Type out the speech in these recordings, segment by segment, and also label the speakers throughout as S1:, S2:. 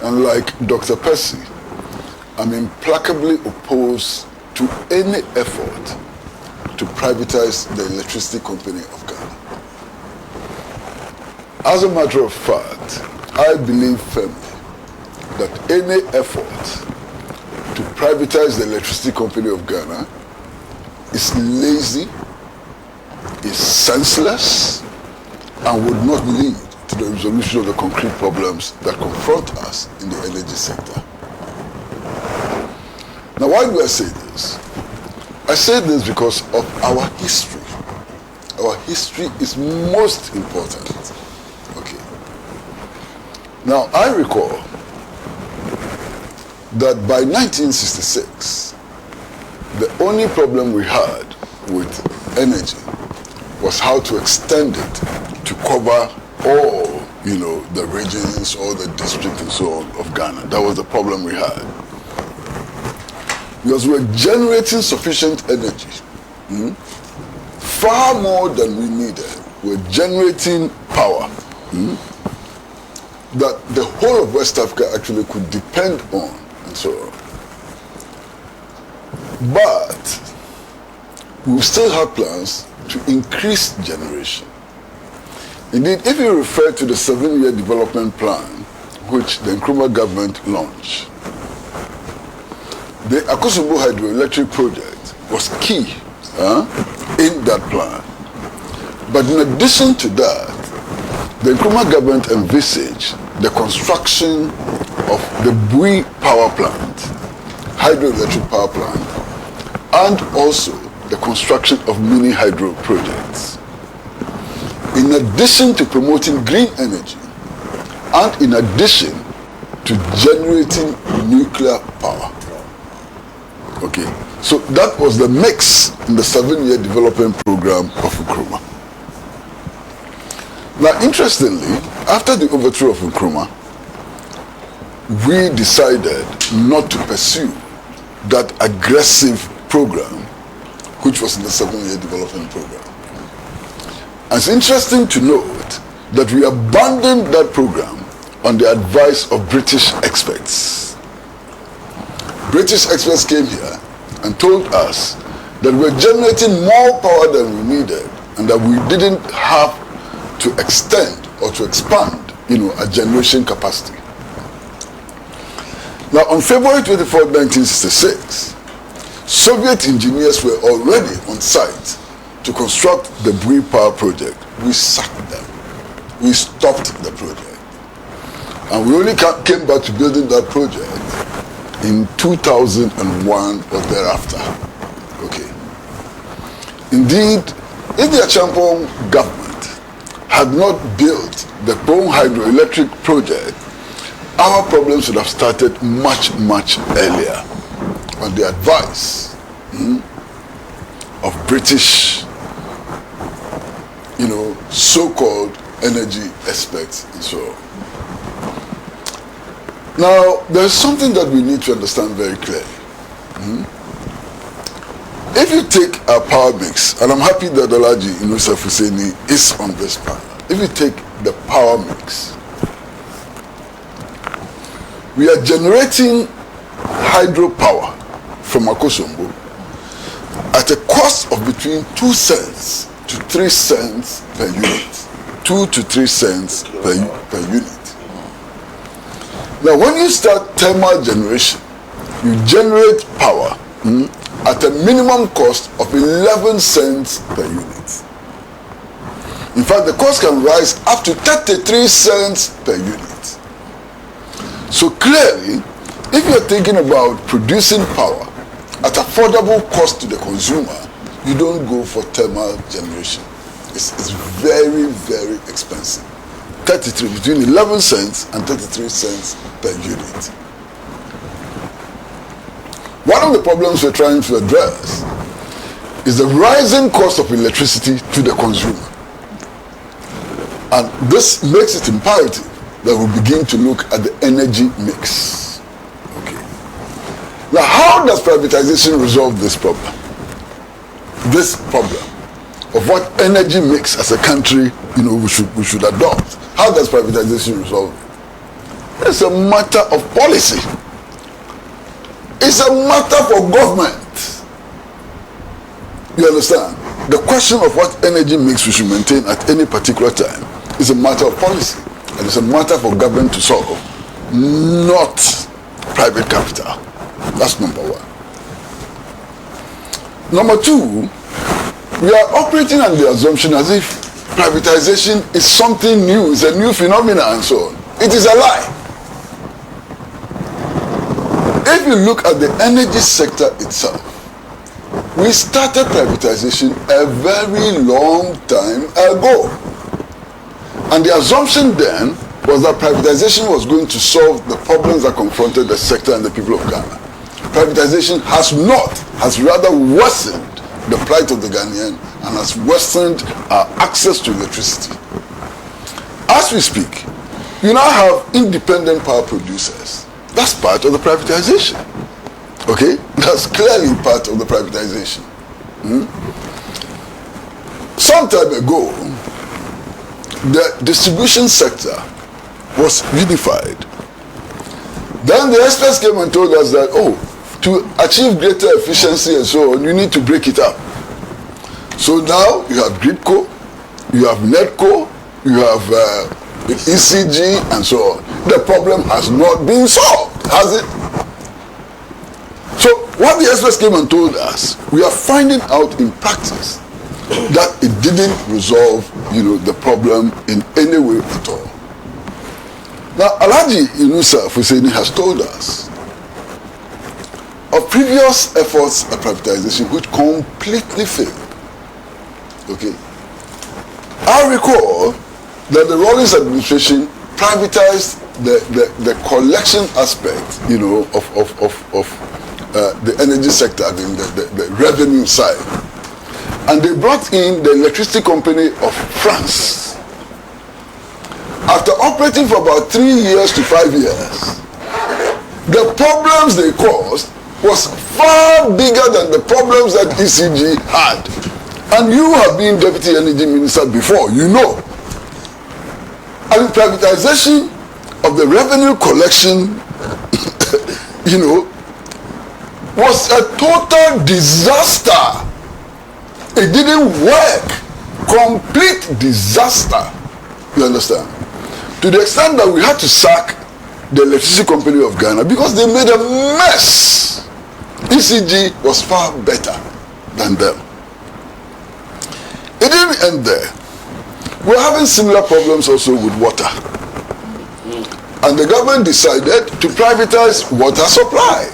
S1: unlike Dr. Percy, I'm implacably opposed to any effort to privatize the electricity company of Ghana. As a matter of fact, I believe firmly that any effort to privatize the electricity company of Ghana is lazy, is senseless, and would not lead to the resolution of the concrete problems that confront us in the energy sector. Now, why do I say this? I say this because of our history. Our history is most important. Okay. Now, I recall that by 1966, the only problem we had with energy was how to extend it to cover all, the regions, all the districts and so on of Ghana. That was the problem we had. Because we were generating sufficient energy, far more than we needed. We were generating power that the whole of West Africa actually could depend on and so on. But we still have plans to increase generation. Indeed, if you refer to the 7-year development plan which the Nkrumah government launched, the Akosombo hydroelectric project was key in that plan. But in addition to that, the Nkrumah government envisaged the construction of the Bui power plant, hydroelectric power plant, and also the construction of mini hydro projects. In addition to promoting green energy, and in addition to generating nuclear power. Okay, so that was the mix in the 7-year development program of Nkrumah. Now, interestingly, after the overthrow of Nkrumah, we decided not to pursue that aggressive program which was in the 7-year development program. And it's interesting to note that we abandoned that program on the advice of British experts. British experts came here and told us that we're generating more power than we needed and that we didn't have to extend or to expand, our generation capacity. Now, on February 24, 1966, Soviet engineers were already on site to construct the Bui power project. We sacked them. We stopped the project. And we only came back to building that project in 2001 or thereafter. Okay. Indeed, if the Achampong government had not built the Bone hydroelectric project, our problems would have started much, much earlier on the advice of British, so-called energy experts and so on. Now, there's something that we need to understand very clearly. If you take our power mix, and I'm happy that Dalaji Inusa Fuseni is on this panel. If you take the power mix, we are generating hydropower from Akosombo at a cost of between 2 cents to 3 cents per unit. 2 to 3 cents per unit. Now, when you start thermal generation, you generate power at a minimum cost of 11 cents per unit. In fact, the cost can rise up to 33 cents per unit. So clearly, if you're thinking about producing power at affordable cost to the consumer, you don't go for thermal generation. It's very, very expensive. Between 11 cents and 33 cents per unit. One of the problems we're trying to address is the rising cost of electricity to the consumer. And this makes it imperative that we begin to look at the energy mix. Okay. Now, how does privatization resolve this problem? This problem of what energy mix as a country, we should adopt. How does privatization resolve it? It's a matter of policy. It's a matter for government. You understand? The question of what energy mix we should maintain at any particular time is a matter of policy. And it's a matter for government to solve, not private capital. That's number one. Number two, we are operating on the assumption as if privatization is something new, it's a new phenomenon and so on. It is a lie. If you look at the energy sector itself, we started privatization a very long time ago. And the assumption then was that privatization was going to solve the problems that confronted the sector and the people of Ghana. Privatization has not, has rather worsened the plight of the Ghanaian and has worsened our access to electricity. As we speak, you now have independent power producers. That's part of the privatization. Okay? That's clearly part of the privatization. Some time ago, the distribution sector was unified. Then the experts came and told us that, oh, to achieve greater efficiency and so on, you need to break it up. So now you have GRIDCO, you have NETCO, you have ECG and so on. The problem has not been solved, has it? So what the experts came and told us, we are finding out in practice that it didn't resolve, the problem in any way at all. Now, Alhaji Yunusa Fuseni has told us of previous efforts at privatization which completely failed. Okay. I recall that the Rawlings administration privatized the collection aspect, of the energy sector, the revenue side. And they brought in the electricity company of France. After operating for about 3 years to 5 years, the problems they caused was far bigger than the problems that ECG had. And you have been Deputy Energy Minister before, you know. And privatization of the revenue collection, was a total disaster. It didn't work. Complete disaster. You understand? To the extent that we had to sack the electricity company of Ghana because they made a mess. ECG was far better than them. It didn't end there. We're having similar problems also with water. And the government decided to privatize water supply.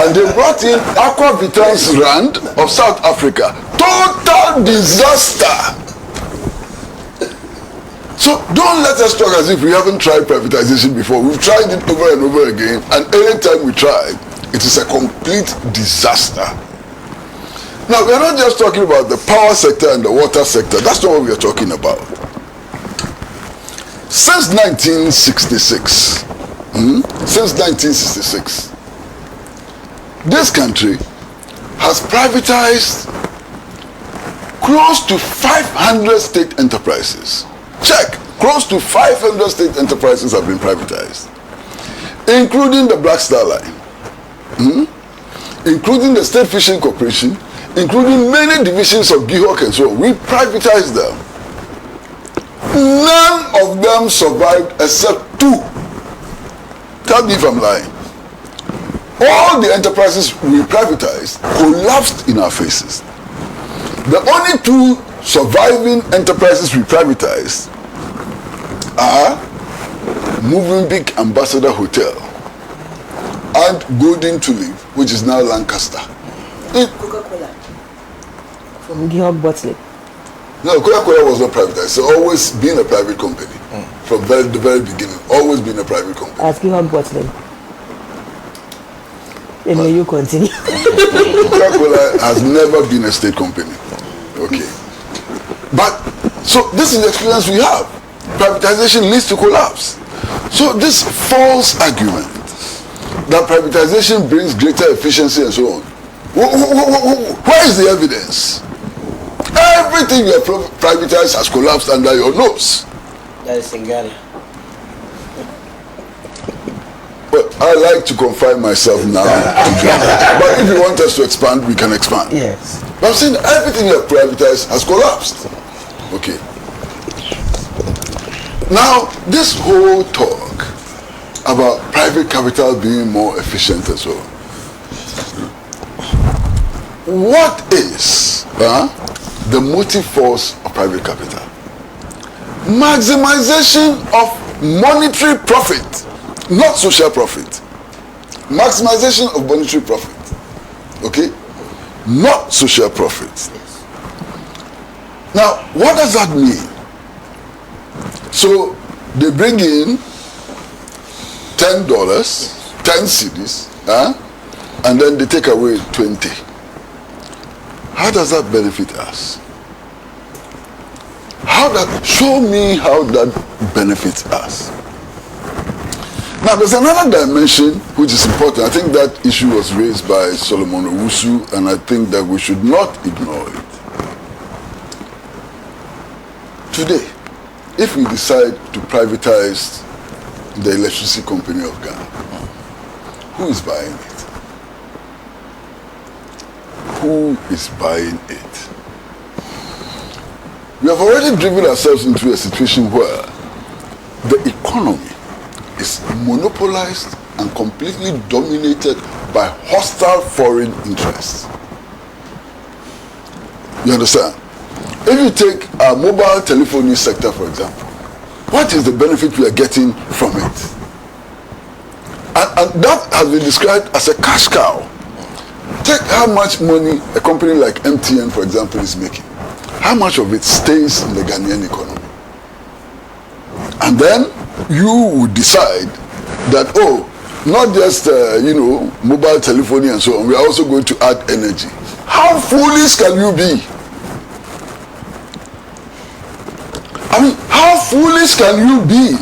S1: And they brought in Aquavitans Rand of South Africa. Total disaster. So don't let us talk as if we haven't tried privatization before. We've tried it over and over again. And any time we try, it is a complete disaster. Now, we're not just talking about the power sector and the water sector. That's not what we are talking about. Since 1966, this country has privatized close to 500 state enterprises. Check. Close to 500 state enterprises have been privatized, including the Black Star Line, including the State Fishing Corporation, including many divisions of GIHOC and so on. We privatized them. None of them survived except 2. Tell me if I'm lying. All the enterprises we privatized collapsed in our faces. The only 2 surviving enterprises we privatized are Movenpick Ambassador Hotel and Golden Tulip, which is now Lancaster.
S2: Coca-Cola from GIHOC bottling.
S1: No, Coca-Cola was not privatized. It's always been a private company from the very beginning. Always been a private company.
S2: As GIHOC bottling. Then may you continue.
S1: Coca-Cola has never been a state company. Okay. But, so this is the experience we have. Privatization leads to collapse. So this false argument that privatization brings greater efficiency and so on, where is the evidence? Everything you have privatized has collapsed under your nose.
S3: That is in Ghana.
S1: Well, I like to confine myself now to Ghana. But if you want us to expand, we can expand.
S2: Yes.
S1: But I'm saying everything you have privatized has collapsed. Okay. Now, this whole talk about private capital being more efficient and so on. What is the motive force of private capital? Maximization of monetary profit, not social profit. Maximization of monetary profit. Okay? Not social profit. Now, what does that mean? So, they bring in $10, 10 cedis, and then they take away 20. How does that benefit us? Show me how that benefits us. Now, there's another dimension which is important. I think that issue was raised by Solomon Owusu, and I think that we should not ignore it. Today, if we decide to privatize the electricity company of Ghana, who is buying it? Who is buying it? We have already driven ourselves into a situation where the economy is monopolized and completely dominated by hostile foreign interests. You understand? If you take our mobile telephony sector, for example, what is the benefit we are getting from it? And that has been described as a cash cow. Take how much money a company like MTN, for example, is making. How much of it stays in the Ghanaian economy? And then you would decide that, oh, not just, mobile telephony and so on, we are also going to add energy. How foolish can you be? I mean, how foolish can you be?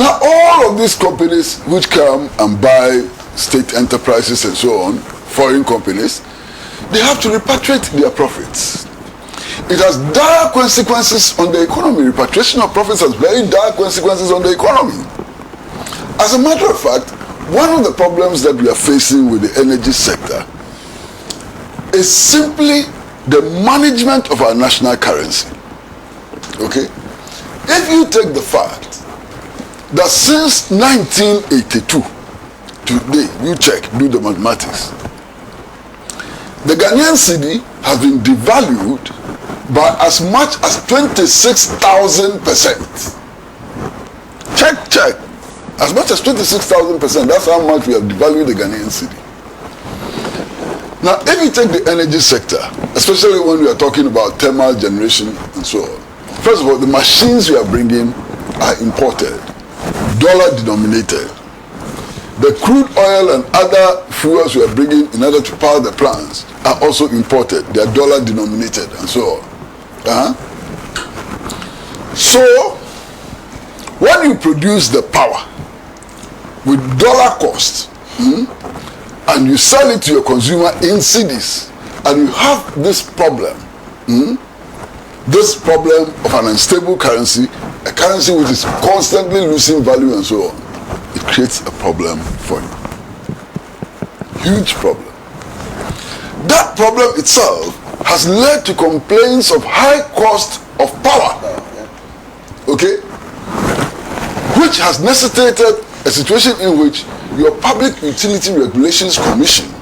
S1: Now, all of these companies which come and buy state enterprises and so on, foreign companies, they have to repatriate their profits. It has dire consequences on the economy. Repatriation of profits has very dire consequences on the economy. As a matter of fact, one of the problems that we are facing with the energy sector is simply the management of our national currency. Okay? If you take the fact that since 1982, today, you check, do the mathematics, the Ghanaian cedi has been devalued by as much as 26,000%. Check. As much as 26,000%, that's how much we have devalued the Ghanaian cedi. Now, if you take the energy sector, especially when we are talking about thermal generation and so on, first of all, the machines we are bringing are imported, dollar denominated. The crude oil and other fuels we are bringing in order to power the plants are also imported. They are dollar denominated and so on. So, when you produce the power with dollar cost, and you sell it to your consumer in cedis, and you have this problem, this problem of an unstable currency, a currency which is constantly losing value and so on, it creates a problem for you. Huge problem. That problem itself has led to complaints of high cost of power. Okay? Which has necessitated a situation in which your Public Utility Regulations Commission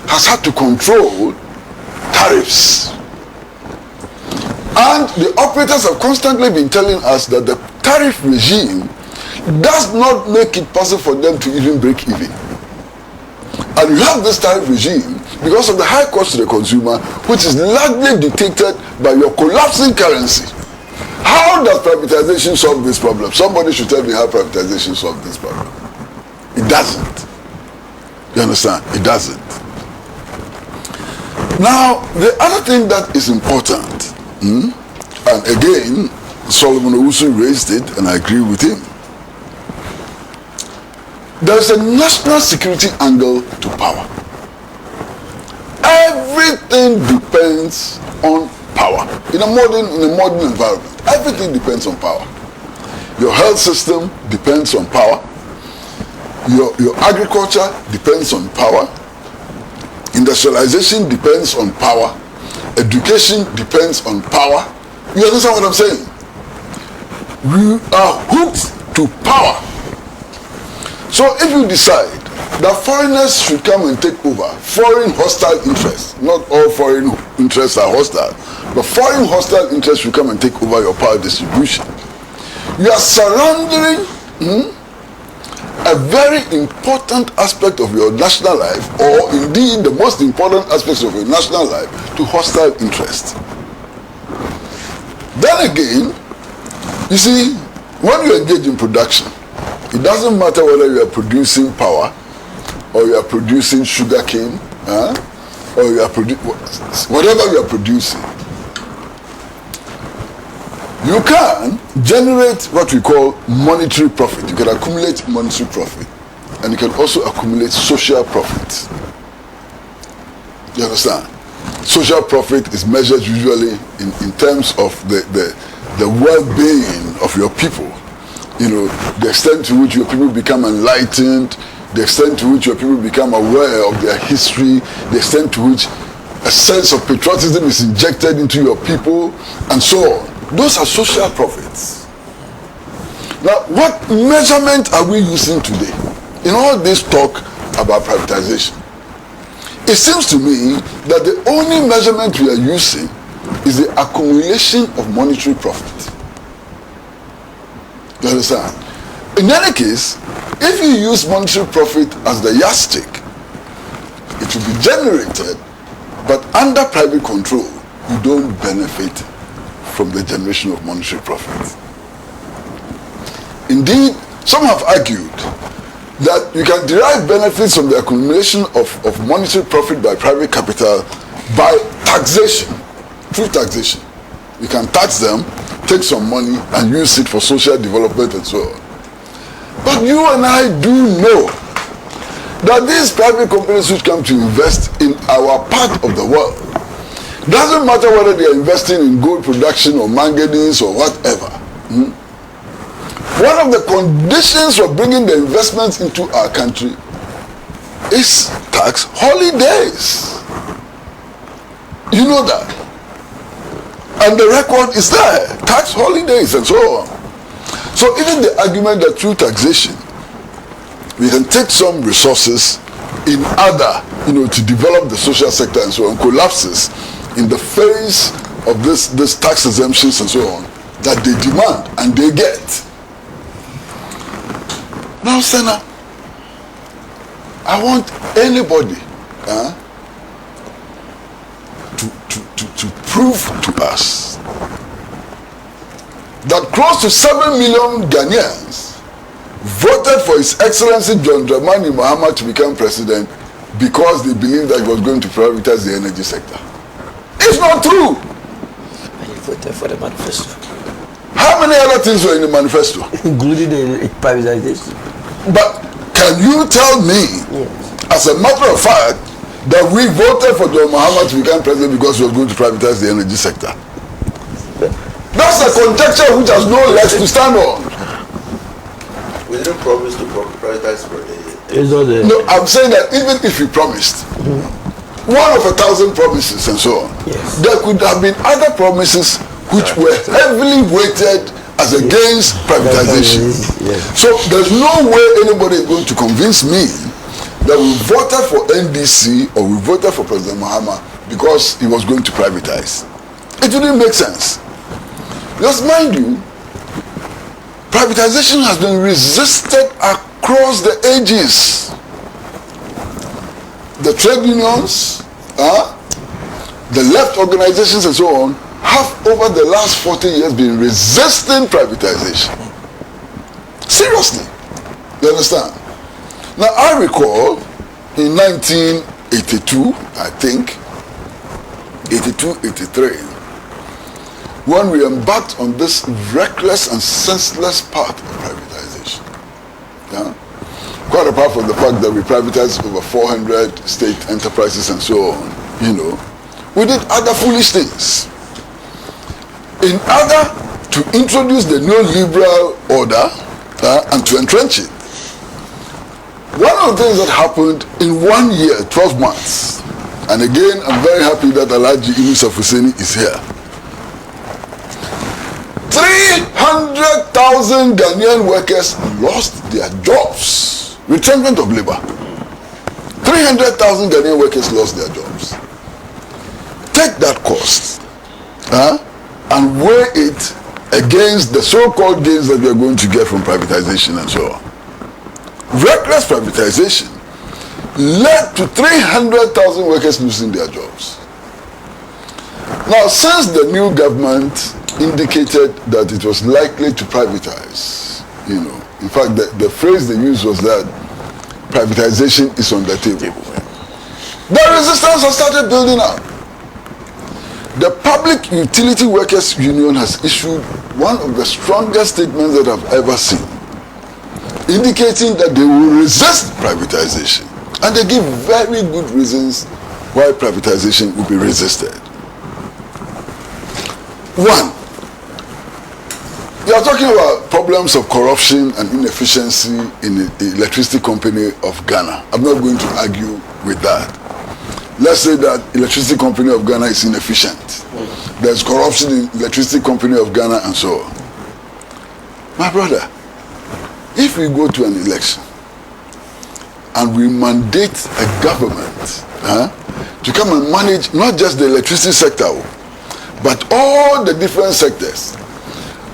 S1: has had to control tariffs. And the operators have constantly been telling us that the tariff regime does not make it possible for them to even break even. And you have this tariff regime because of the high cost to the consumer, which is largely dictated by your collapsing currency. How does privatization solve this problem? Somebody should tell me how privatization solves this problem. It doesn't. You understand? It doesn't. Now, the other thing that is important, and again, Solomon Owusu raised it, and I agree with him. There's a national security angle to power. Everything depends on power. In a modern environment, everything depends on power. Your health system depends on power. Your agriculture depends on power. Industrialization depends on power. Education depends on power. You understand what I'm saying? We are hooked to power. So if you decide that foreigners should come and take over, foreign hostile interests, not all foreign interests are hostile, but foreign hostile interests should come and take over your power distribution, you are surrendering a very important aspect of your national life, or indeed the most important aspects of your national life, to hostile interests. Then again, you see, when you engage in production, it doesn't matter whether you are producing power, or you are producing sugar cane, or you are whatever you are producing. You can generate what we call monetary profit. You can accumulate monetary profit, and you can also accumulate social profit. You understand? Social profit is measured usually in terms of the well-being of your people. You know, the extent to which your people become enlightened, the extent to which your people become aware of their history, the extent to which a sense of patriotism is injected into your people, and so on. Those are social profits. Now, what measurement are we using today in all this talk about privatization? It seems to me that the only measurement we are using is the accumulation of monetary profit. You understand? In any case, if you use monetary profit as the yardstick, it will be generated, but under private control, you don't benefit from the generation of monetary profit. Indeed, some have argued that you can derive benefits from the accumulation of monetary profit by private capital by taxation, through taxation. You can tax them, take some money, and use it for social development and so on. But you and I do know that these private companies which come to invest in our part of the world, doesn't matter whether they are investing in gold production or manganese or whatever. One of the conditions for bringing the investments into our country is tax holidays. You know that. And the record is there. Tax holidays and so on. So even the argument that through taxation, we can take some resources in other, to develop the social sector and so on, collapses in the face of this tax exemptions and so on that they demand and they get. Now, Senna, I want anybody to prove to us that close to 7 million Ghanaians voted for His Excellency John Dramani Mahama to become president because they believed that he was going to privatize the energy sector. It's not true.
S2: And you voted for the manifesto.
S1: How many other things were in the manifesto?
S2: Including the privatization.
S1: But can you tell me, as a matter of fact, that we voted for John Mahama to become president because he was going to privatize the energy sector? That's a conjecture which has no legs to stand on.
S3: We didn't promise to privatize for
S1: No, I'm saying that even if we promised, one of 1,000 promises and so on, there could have been other promises which were heavily weighted as against privatization. So there's no way anybody is going to convince me that we voted for NDC or we voted for President Mahama because he was going to privatize. It didn't make sense. Just mind you, privatization has been resisted across the ages. The trade unions, the left organizations and so on, have over the last 40 years been resisting privatization. Seriously. You understand? Now I recall in 1982, I think, 82, 83, when we embarked on this reckless and senseless path of privatization. Quite apart from the fact that we privatized over 400 state enterprises and so on, we did other foolish things. In order to introduce the neoliberal order and to entrench it, One of the things that happened in 1 year, 12 months, and again, I'm very happy that Alhaji Idris Husseini is here. 300,000 Ghanaian workers lost their jobs. Retrenchment of labor. 300,000 Ghanaian workers lost their jobs. Take that cost and weigh it against the so-called gains that we are going to get from privatization and so on. Reckless privatization led to 300,000 workers losing their jobs. Now, since the new government indicated that it was likely to privatize, in fact, the phrase they used was that privatization is on the table. The resistance has started building up. The Public Utility Workers Union has issued one of the strongest statements that I've ever seen, indicating that they will resist privatization. And they give very good reasons why privatization will be resisted. One, you are talking about problems of corruption and inefficiency in the electricity company of Ghana. I'm not going to argue with that. Let's say that electricity company of Ghana is inefficient. There's corruption in electricity company of Ghana and so on. My brother, if we go to an election and we mandate a government to come and manage not just the electricity sector, but all the different sectors,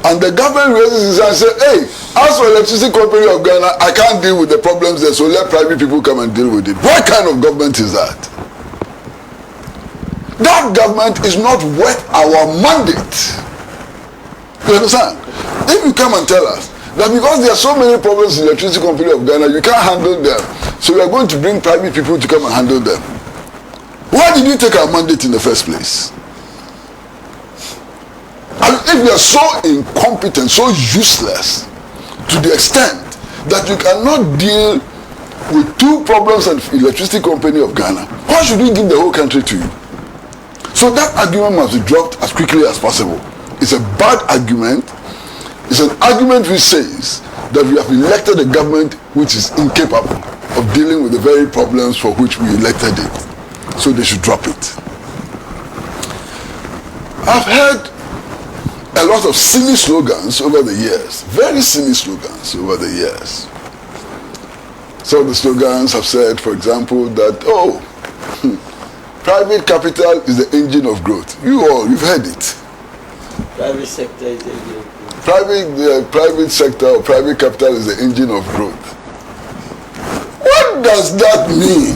S1: and the government raises his hand and says, hey, as for electricity company of Ghana, I can't deal with the problems there, so let private people come and deal with it. What kind of government is that? That government is not worth our mandate. You understand? If you come and tell us that because there are so many problems in the electricity company of Ghana, you can't handle them, so we are going to bring private people to come and handle them. Why did you take our mandate in the first place? And if you are so incompetent, so useless, to the extent that you cannot deal with two problems of electricity company of Ghana, why should we give the whole country to you? So that argument must be dropped as quickly as possible. It's a bad argument. It's an argument which says that we have elected a government which is incapable of dealing with the very problems for which we elected it. So they should drop it. I've heard a lot of silly slogans over the years. Very silly slogans over the years. Some of the slogans have said, for example, that, private capital is the engine of growth. You've heard it.
S2: Private sector is the engine of growth.
S1: Private sector or private capital is the engine of growth. What does that mean?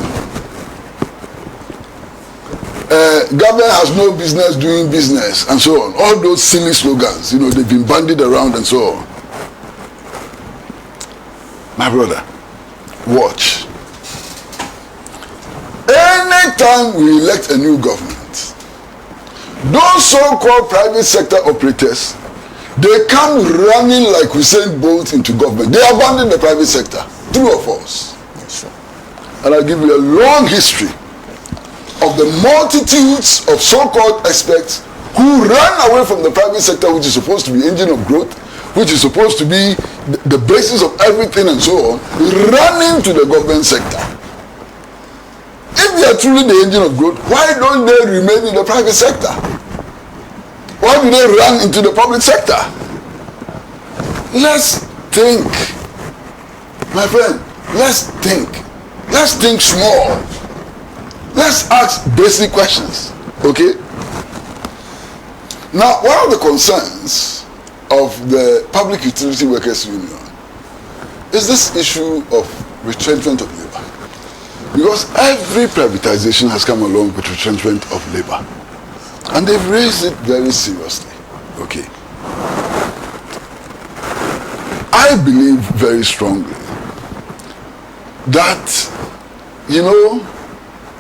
S1: Government has no business doing business and so on. All those silly slogans, they've been bandied around and so on. My brother, watch. Anytime we elect a new government, those so-called private sector operators, they come running like Usain Bolt into government. They abandon the private sector. True or false?
S2: Yes, sir.
S1: And I'll give you a long history of the multitudes of so-called experts who ran away from the private sector, which is supposed to be engine of growth, which is supposed to be the basis of everything and so on, running to the government sector. If they are truly the engine of growth, why don't they remain in the private sector? Why do they run into the public sector? Let's think. My friend, let's think. Let's think small. Let's ask basic questions. Okay? Now, one of the concerns of the Public Utility Workers Union is this issue of retrenchment of labor. Because every privatization has come along with retrenchment of labor. And they've raised it very seriously. Okay. I believe very strongly that,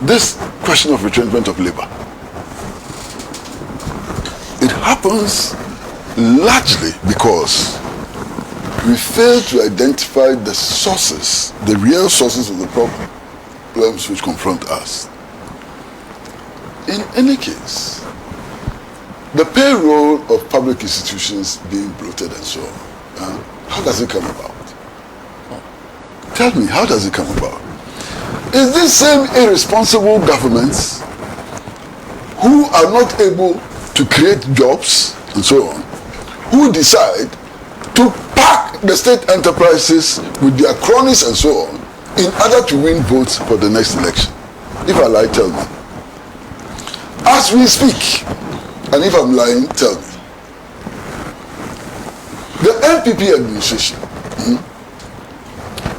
S1: this question of retrenchment of labor, it happens largely because we fail to identify the sources, the real sources of the problems which confront us. In any case, the payroll of public institutions being bloated and so on, how does it come about? Tell me, how does it come about? Is this same irresponsible governments who are not able to create jobs and so on, who decide to pack the state enterprises with their cronies and so on in order to win votes for the next election? If I lie, tell me. As we speak, and if I'm lying, tell me. The NPP administration,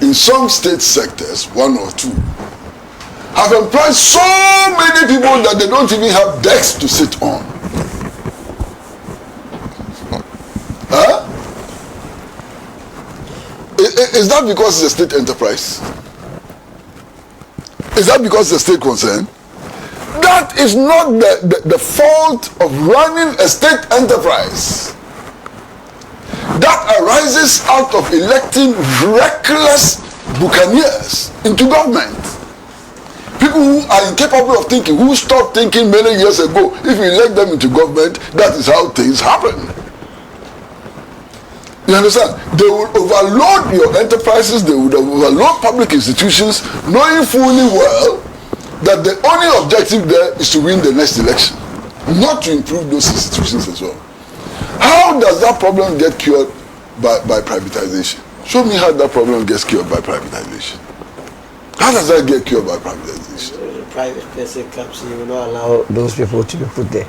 S1: in some state sectors, one or two, have employed so many people that they don't even have desks to sit on. Huh? Is that because it's a state enterprise? Is that because it's a state concern? That is not the fault of running a state enterprise. That arises out of electing reckless buccaneers into government. People who are incapable of thinking, who stopped thinking many years ago. If you elect them into government, that is how things happen. You understand? They will overload your enterprises, they will overload public institutions, knowing fully well that the only objective there is to win the next election, not to improve those institutions as well. How does that problem get cured by privatization? Show me how that problem gets cured by privatization. How does that get cured by privatization?
S2: The private person comes in, you will not allow those people to be put there.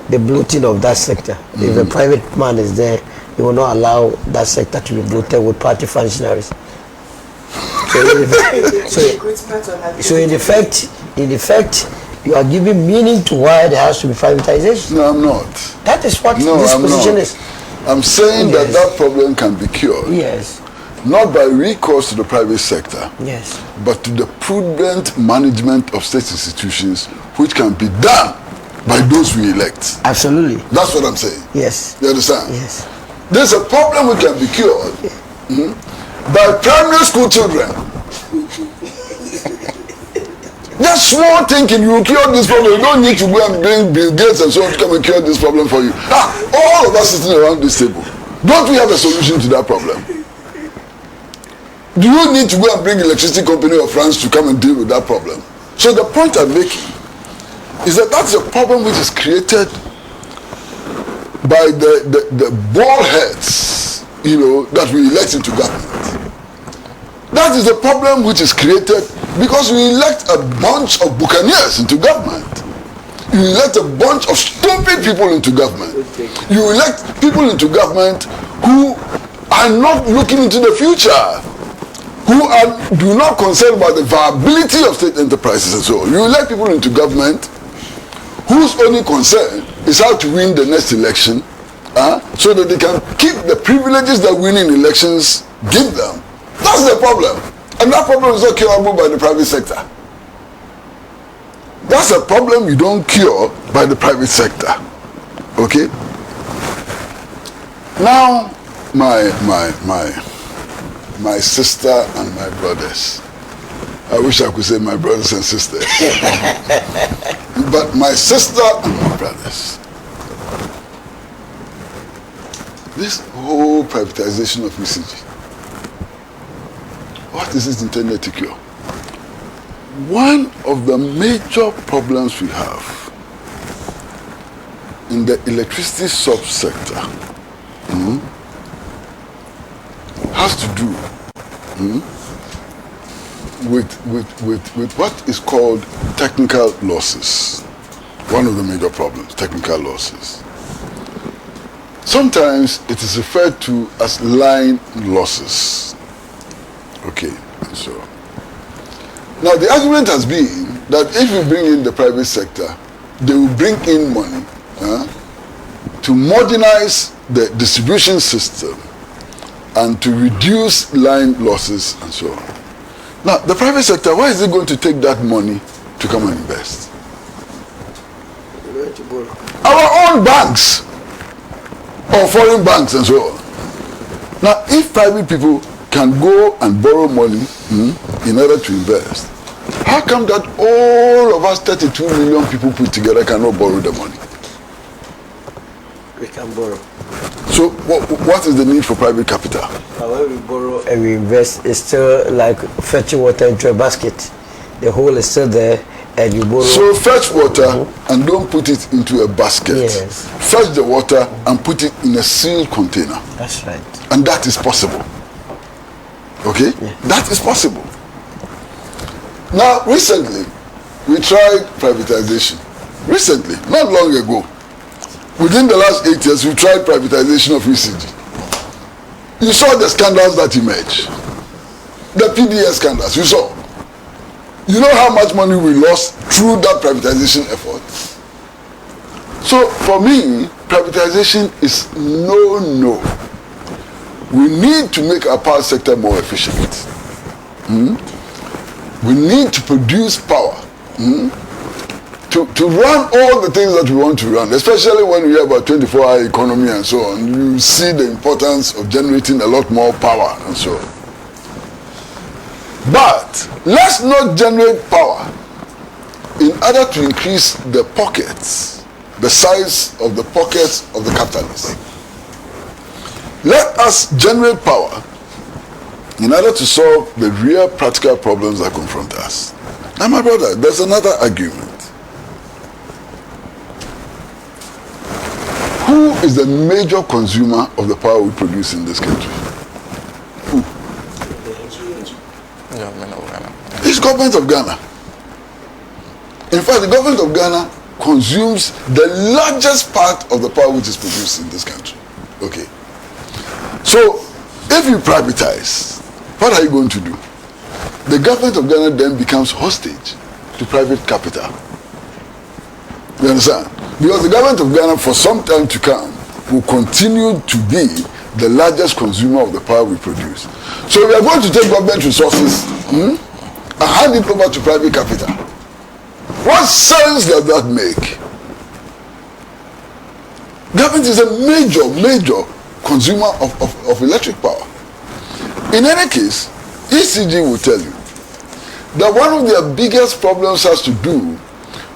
S2: The bloating of that sector. If the private man is there, you will not allow that sector to be bloated with party functionaries. So in effect, you are giving meaning to why there has to be privatization.
S1: No, I'm not.
S2: That is what this position is.
S1: I'm saying that problem can be cured.
S2: Yes.
S1: Not by recourse to the private sector.
S2: Yes.
S1: But to the prudent management of state institutions, which can be done by those we elect.
S2: Absolutely.
S1: That's what I'm saying.
S2: Yes.
S1: You understand?
S2: Yes.
S1: There's a problem which can be cured by primary school children. Just small thinking, you will cure this problem. You don't need to go and bring Bill Gates and so on to come and cure this problem for you. All of us sitting around this table, don't we have a solution to that problem? Do you need to go and bring electricity company of France to come and deal with that problem? So the point I'm making is that that's a problem which is created by the bald heads, that we elect into government. That is the problem which is created because we elect a bunch of buccaneers into government. You elect a bunch of stupid people into government. You elect people into government who are not looking into the future, who do not concern about the viability of state enterprises and so on. You elect people into government whose only concern is how to win the next election, so that they can keep the privileges that winning elections give them. That's the problem. And that problem is not curable by the private sector. That's a problem you don't cure by the private sector. Okay? Now, my sister and my brothers. I wish I could say my brothers and sisters. But my sister and my brothers. This whole privatization of ECG, what is it intended to cure? One of the major problems we have in the electricity subsector has to do with what is called technical losses. One of the major problems, technical losses. Sometimes it is referred to as line losses. Okay, so now the argument has been that if you bring in the private sector, they will bring in money to modernize the distribution system and to reduce line losses and so on. Now, the private sector, why is it going to take that money to come and invest? Our own banks or foreign banks and so on. Now, if private people can go and borrow money in order to invest, how come that all of us 32 million people put together cannot borrow the money?
S2: We can borrow.
S1: So what is the need for private capital?
S2: When we borrow and we invest, it's still like fetching water into a basket. The hole is still there, and you borrow.
S1: So fetch water and don't put it into a basket.
S2: Yes.
S1: Fetch the water and put it in a sealed container.
S2: That's right.
S1: And that is possible. Okay?
S2: Yeah.
S1: That is possible. Now, recently, we tried privatization. Recently, not long ago. Within the last 8 years, we tried privatization of ECG. You saw the scandals that emerged. The PDS scandals, you saw. You know how much money we lost through that privatization effort? So, for me, privatization is no. We need to make our power sector more efficient. We need to produce power. To run all the things that we want to run, especially when we hear about 24-hour economy and so on, you see the importance of generating a lot more power and so on. But let's not generate power in order to increase the pockets, the size of the pockets of the capitalists. Let us generate power in order to solve the real practical problems that confront us. Now, my brother, there's another argument. Who is the major consumer of the power we produce in this country? Who? It's government of Ghana. In fact, the government of Ghana consumes the largest part of the power which is produced in this country. Okay. So, if you privatize, what are you going to do? The government of Ghana then becomes hostage to private capital. You understand? Because the government of Ghana, for some time to come, will continue to be the largest consumer of the power we produce. So we are going to take government resources and hand it over to private capital. What sense does that make? Government is a major consumer of electric power. In any case, ECG will tell you that one of their biggest problems has to do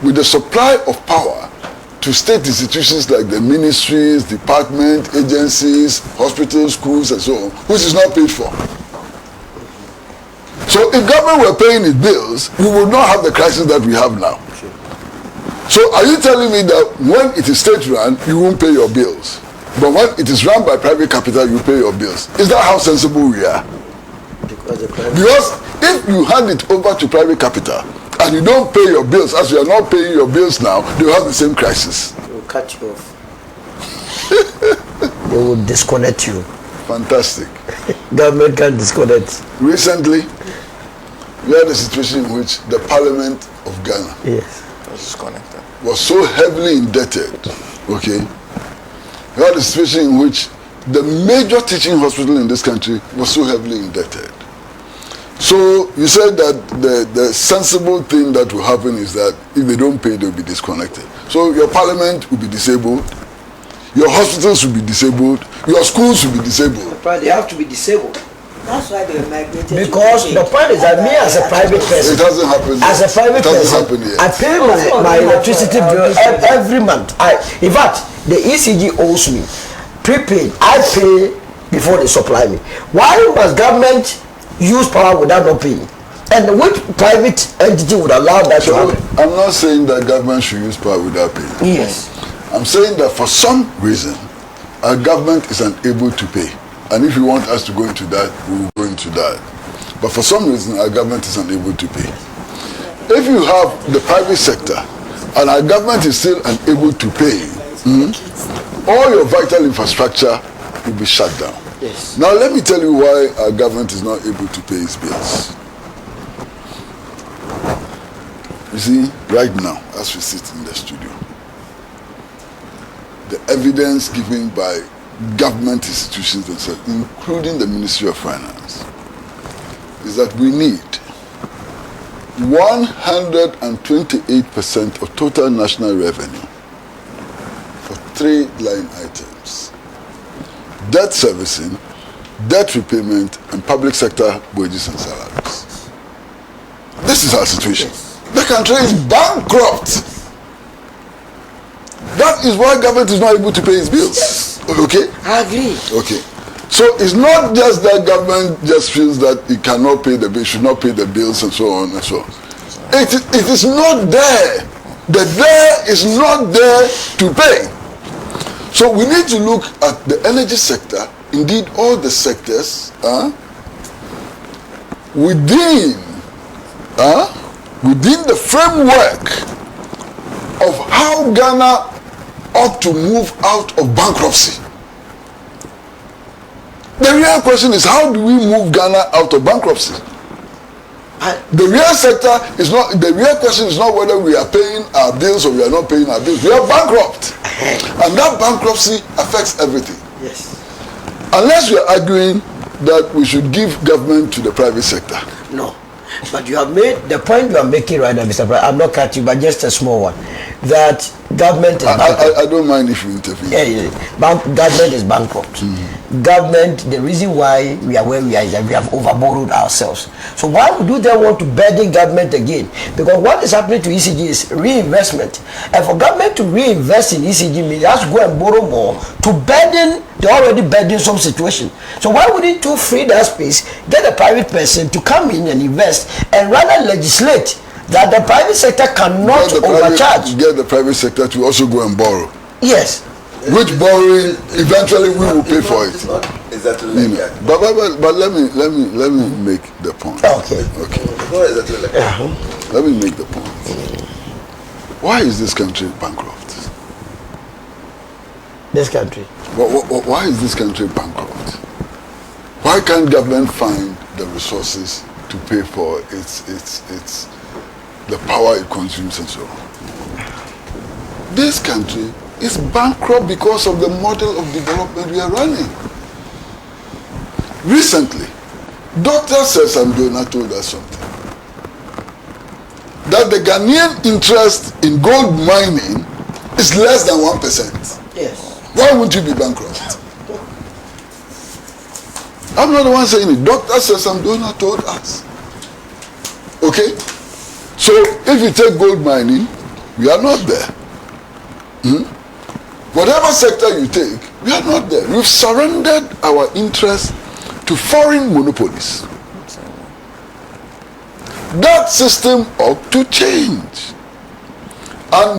S1: with the supply of power to state institutions like the ministries, departments, agencies, hospitals, schools, and so on, which is not paid for. So if government were paying its bills, we would not have the crisis that we have now. So are you telling me that when it is state-run, you won't pay your bills? But when it is run by private capital, you pay your bills? Is that how sensible we are? Because if you hand it over to private capital, and you don't pay your bills, as you are not paying your bills now, they will have the same crisis.
S2: They will cut you off. They will disconnect you.
S1: Fantastic.
S2: Government can disconnect.
S1: Recently, we had a situation in which the Parliament of Ghana was so heavily indebted. Okay? We had a situation in which the major teaching hospital in this country was so heavily indebted. So you said that the sensible thing that will happen is that if they don't pay, they'll be disconnected. So your parliament will be disabled, your hospitals will be disabled, your schools will be disabled.
S2: They have to be disabled.
S4: That's why they were migrated.
S2: Because the point is that me as a private person,
S1: it hasn't happened.
S2: As a private person, I pay my electricity bill every month. In fact, the ECG owes me prepaid. I pay before they supply me. Why must government use power without not paying? And which private entity would allow that to happen?
S1: I'm not saying that government should use power without paying.
S2: Yes.
S1: I'm saying that for some reason, our government is unable to pay. And if you want us to go into that, we will go into that. But for some reason, our government is unable to pay. If you have the private sector, and our government is still unable to pay, all your vital infrastructure will be shut down.
S2: Yes.
S1: Now let me tell you why our government is not able to pay its bills. You see, right now, as we sit in the studio, the evidence given by government institutions themselves, including the Ministry of Finance, is that we need 128% of total national revenue for 3 line items: debt servicing, debt repayment, and public sector wages and salaries. This is our situation. The country is bankrupt. That that is why government is not able to pay its bills.
S2: Yes.
S1: Okay?
S2: I agree.
S1: Okay. So it's not just that government just feels that it cannot pay the bills, should not pay the bills and so on and so on. It is not there. The there is not there to pay. So we need to look at the energy sector, indeed all the sectors, within the framework of how Ghana ought to move out of bankruptcy. The real question is, how do we move Ghana out of bankruptcy? The real question is not whether we are paying our bills or we are not paying our bills. We are bankrupt. And that bankruptcy affects everything.
S2: Yes.
S1: Unless you are arguing that we should give government to the private sector.
S2: No. But you have made the point you are making right now, Mr. Pratt. I'm not cutting you, but just a small one. That government is bankrupt.
S1: I don't mind if you intervene.
S2: Yeah. Government is bankrupt. Government, the reason why we are where we are is that we have overborrowed ourselves. So why would you then want to burden government again? Because what is happening to ECG is reinvestment. And for government to reinvest in ECG means it has to go and borrow more to burden the already burdensome situation. So why wouldn't you free that space, get a private person to come in and invest, and rather legislate that the private sector cannot overcharge?
S1: Get the private sector to also go and borrow.
S2: Yes.
S1: Which borrowing eventually we will pay for it.
S3: It's not exactly like that.
S1: But let me make the point.
S2: Okay.
S3: It's not exactly like that.
S1: Let me make the point. Why is this country bankrupt?
S2: This country.
S1: Why is this country bankrupt? Why can't government find the resources to pay for its the power it consumes and so on? This country is bankrupt because of the model of development we are running. Recently, Dr. Sesamdona told us something. That the Ghanaian interest in gold mining is less than 1%.
S2: Yes.
S1: Why won't you be bankrupt? I'm not the one saying it. Dr. Sesamdona told us. Okay? So, if you take gold mining, we are not there. Whatever sector you take, we are not there. We've surrendered our interest to foreign monopolies. That system ought to change. And